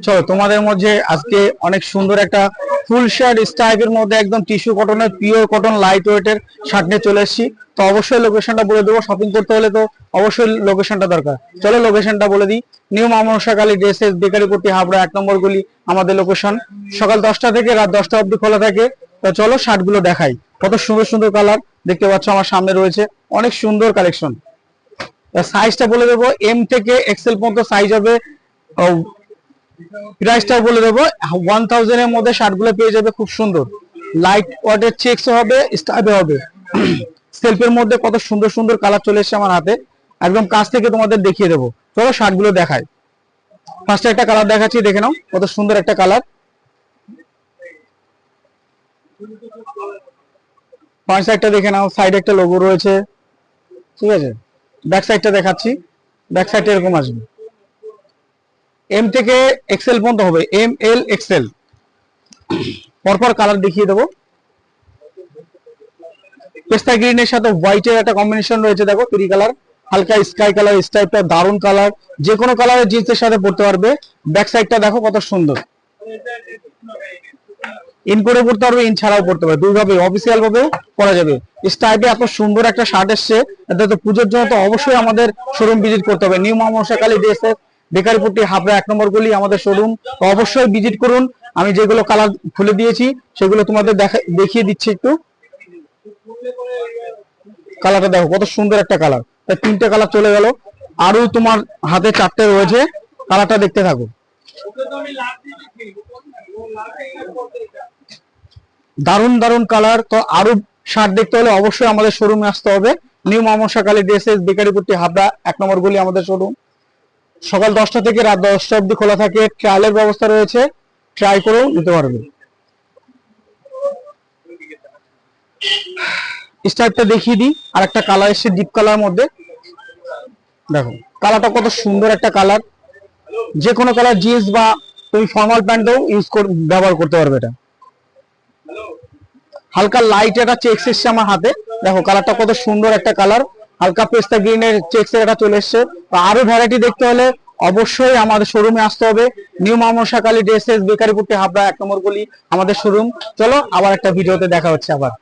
চলো তোমাদের মধ্যে আজকে অনেক সুন্দর একটা ফুল শার্ট স্টাইপের মধ্যে একদম টিস্যু কটনের পিওর কটন লাইট ওয়েটের শার্ট নিয়ে চলে এসেছি। তো অবশ্যই লোকেশনটা বলে দেবো, শপিং করতে হলে তো অবশ্যই লোকেশনটা দরকার। চলো লোকেশনটা বলে দিই, নিউ মামনসাখালী ড্রেসেস বেকারিপট্টি হাবড়া 1 নম্বর গলি আমাদের লোকেশন। সকাল 10টা থেকে রাত 10টা অবধি খোলা থাকে। তো চলো শার্টগুলো দেখাই, কত সুন্দর সুন্দর কালার দেখতে পাচ্ছ আমার সামনে রয়েছে, অনেক সুন্দর কালেকশন। সাইজটা বলে দেবো, এম থেকে এক্সেল পর্যন্ত সাইজ হবে। প্রাইসটা বলে দেবো, 1000 এর মধ্যে শার্টগুলো পেয়ে যাবে, খুব সুন্দর লাইট ওয়াটের চেকস হবে, স্টাইপে হবে। সেলফের মধ্যে কত সুন্দর সুন্দর কালার চলে এসেছে আমার হাতে, একদম কাছ থেকে তোমাদের দেখিয়ে দেবো। চলো শার্টগুলো দেখাই। ফার্স্টে একটা কালার দেখাচ্ছি, দেখে নাও কত সুন্দর একটা কালার। ফ্রন্ট সাইডটা দেখে নাও, সাইডে একটা লোগো রয়েছে, ঠিক আছে। ব্যাক সাইডটা দেখাচ্ছি, ব্যাক সাইডটা এরকম আসবে, এম থেকে এক্সেল পর্যন্ত হবে, এম এল এক্সেল। পরপর কালার দেখিয়ে দেবো। পেস্তা গ্রিনের সাথে হোয়াইটের একটা কম্বিনেশন রয়েছে, দেখো 3 কালার, হালকা স্কাই কালার স্টাইপটা দারুন কালার, যে কোনো কালারের জিন্সের সাথে পড়তে পারবে। ব্যাক সাইডটা দেখো কত সুন্দর, ইন করে পড়তে পারবে, ইন ছাড়াও পড়তে পারবে, দুইভাবে অফিসিয়াল ভাবেও পরা যাবে। স্টাইপে এত সুন্দর একটা শার্ট এসছে, এটা তো পুজোর জন্য তো অবশ্যই আমাদের শোরুম ভিজিট করতে হবে। নিউ মামনসাখালী ড্রেসেস বেকারিপট্টি হাবড়া 1 নম্বর গলি আমাদের শোরুম, অবশ্যই ভিজিট করুন। আমি যেগুলো কালার খুলে দিয়েছি সেগুলো তোমাদের দেখিয়ে দিচ্ছি একটু। কালারটা দেখো কত সুন্দর একটা কালার, 3টে কালার চলে গেল, আরো তোমার হাতে 4টে রয়েছে, কালারটা দেখতে থাকো। দারুন দারুন কালার। তো আরো শার্ট দেখতে হলে অবশ্যই আমাদের শোরুমে আসতে হবে। নিউ মামনসাখালী ড্রেসেস বেকারিপট্টি হাবড়া 1 নম্বর গলি আমাদের শোরুম। সকাল 10টা থেকে রাত 10টা অবধি খোলা থাকে, ট্রায়ালের ব্যবস্থা রয়েছে, ট্রাই করেও নিতে পারবে। স্টাইপটা দেখিয়ে দিই, আর একটা কালার এসছে ডিপ কালার মধ্যে, দেখো কালারটা কত সুন্দর একটা কালার, যে কোনো কালার জিন্স বা তুমি ফর্মাল প্যান্টও ব্যবহার করতে পারবে। এটা হালকা লাইট একটা চেক্স এসছে আমার হাতে, দেখো কালারটা কত সুন্দর একটা কালার, হালকা পেস্তা গ্রিনের চেক্স এটা চলে এসছে। আরো ভ্যারাইটি দেখতে হলে অবশ্যই আমাদের শোরুমে আসতে হবে। নিউ মামনসাখালী ড্রেসেস বেকারিপট্টি হাবড়া 1 নম্বর গলি আমাদের শোরুম। চলো আবার একটা ভিডিওতে দেখা হচ্ছে আবার।